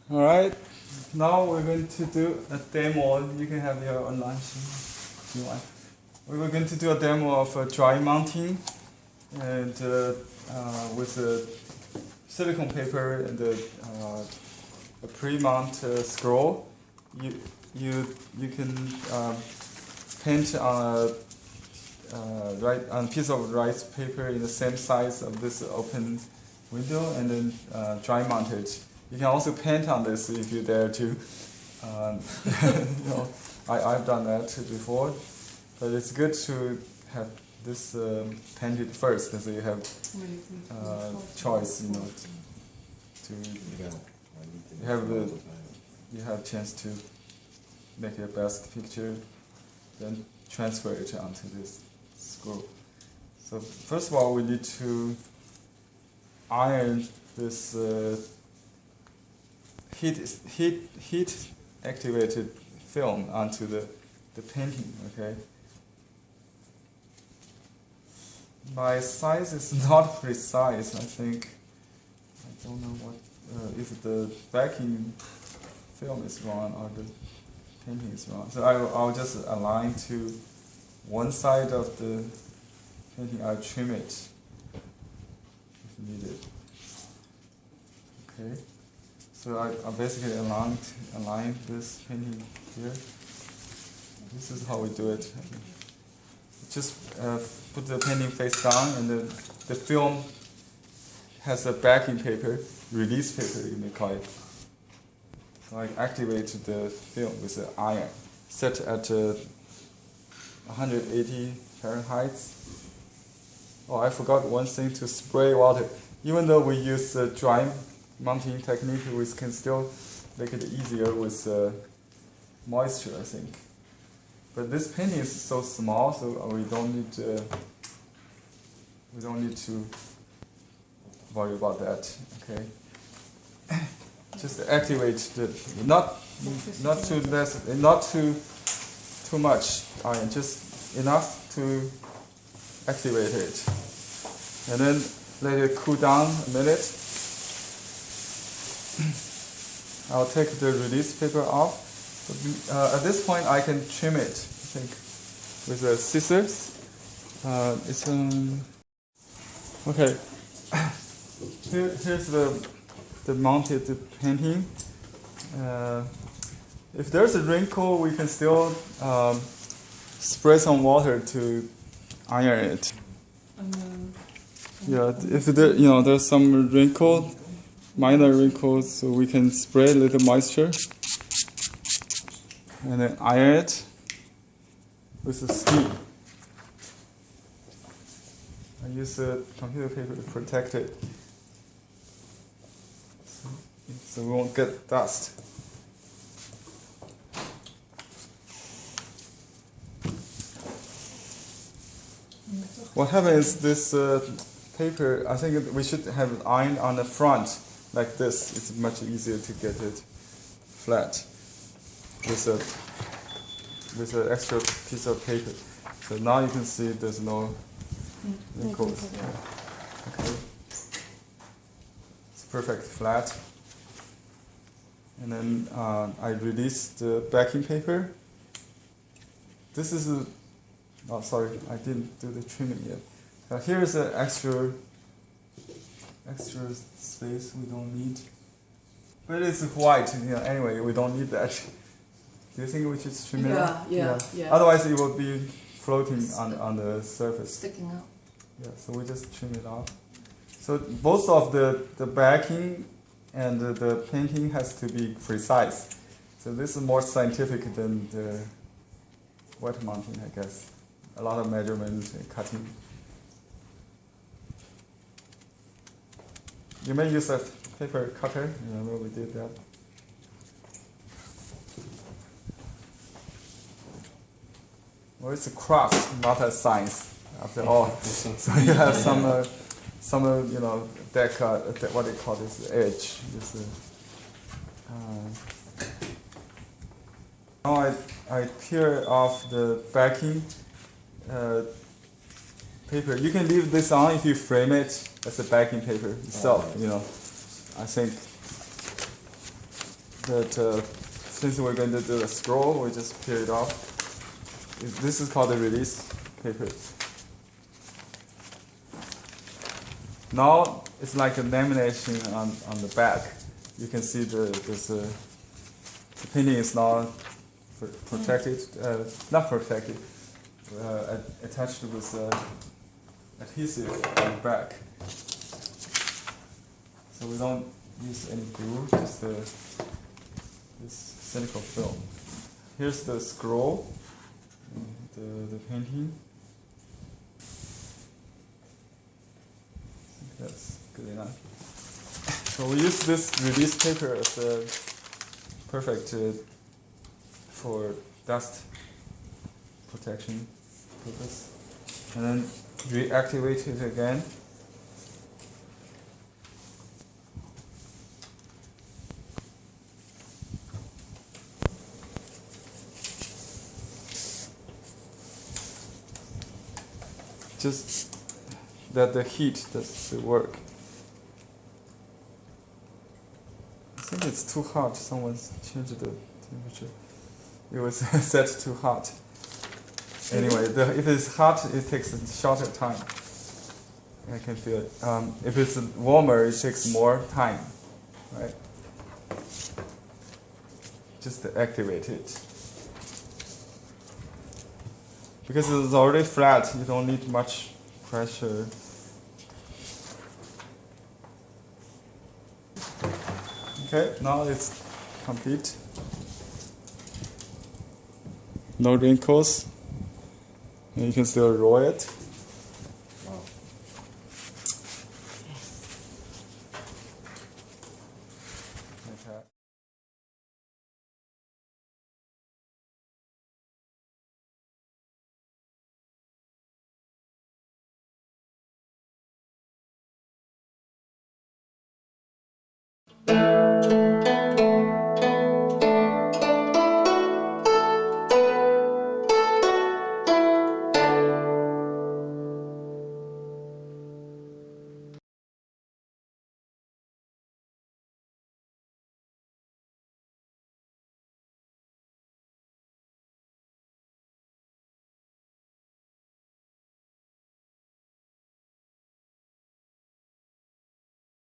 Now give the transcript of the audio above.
All right, now we're going to do a demo. You can have your online if you want. We're going to do a demo of dry mounting and with a silicone paper and a pre-mount scroll. You can paint on on a piece of rice paper in the same size of this open window and then dry mount it. You can also paint on this if you dare to. I've done that before, but it's good to have this painted first, so you have choice. You have chance to make your best picture, then transfer it onto this screw. So first of all, we need to iron this heat activated film onto the painting. Okay. My size is not precise. I think I don't know what if the backing film is wrong or the painting is wrong. So I'll just align to one side of the painting. I'll trim it if needed. Okay. So I basically align this painting here. This is how we do it. Just put the painting face down, and the film has a backing paper, release paper you may call it. So I activate the film with an iron, set at 180 Fahrenheit. Oh, I forgot one thing, to spray water. Even though we use dry mounting technique, we can still make it easier with moisture, I think. But this painting is so small, so we don't need to worry about that. Okay. Just activate the not too much iron, just enough to activate it, and then let it cool down a minute. I'll take the release paper off. At this point, I can trim it, I think, with the scissors. Okay. Here's the mounted painting. If there's a wrinkle, we can still spray some water to iron it. Yeah, if there's some wrinkle, minor wrinkles, so we can spray a little moisture and then iron it with the steam. I use a computer paper to protect it, so we won't get dust. What happens is this paper, I think we should have it ironed on the front like this. It's much easier to get it flat with an extra piece of paper. So now you can see there's no wrinkles. Okay. It's perfect flat. And then I release the backing paper. This is oh, sorry, I didn't do the trimming yet. Here is an extra space we don't need. But it's white, anyway, we don't need that. Do you think we should trim it off? Yeah. Otherwise it will be floating on the surface. Sticking out. Yeah, so we just trim it off. So both of the backing and the painting has to be precise. So this is more scientific than the wet mounting, I guess. A lot of measurement and cutting. You may use a paper cutter. Remember we did that. Well, it's a craft, not a science, after all. So you have some deca, what they call this edge. Now I peel off the backing paper. You can leave this on if you frame it as a backing paper itself. I think that since we're going to do a scroll, we just peel it off. This is called the release paper. Now it's like a lamination on the back. You can see the painting is now protected, not protected, attached with adhesive on the back. So we don't use any glue, just this silicone film. Here's the scroll, the painting. I think that's good enough. So we use this release paper as perfect for dust protection purpose. And then reactivate it again. Just that the heat does the work. I think it's too hot. Someone's changed the temperature. It was set too hot. Anyway, if it's hot, it takes a shorter time. I can feel it. If it's warmer, it takes more time, right? Just to activate it. Because it's already flat, you don't need much pressure. Okay, now it's complete. No wrinkles. And you can still roll it. Wow. Okay.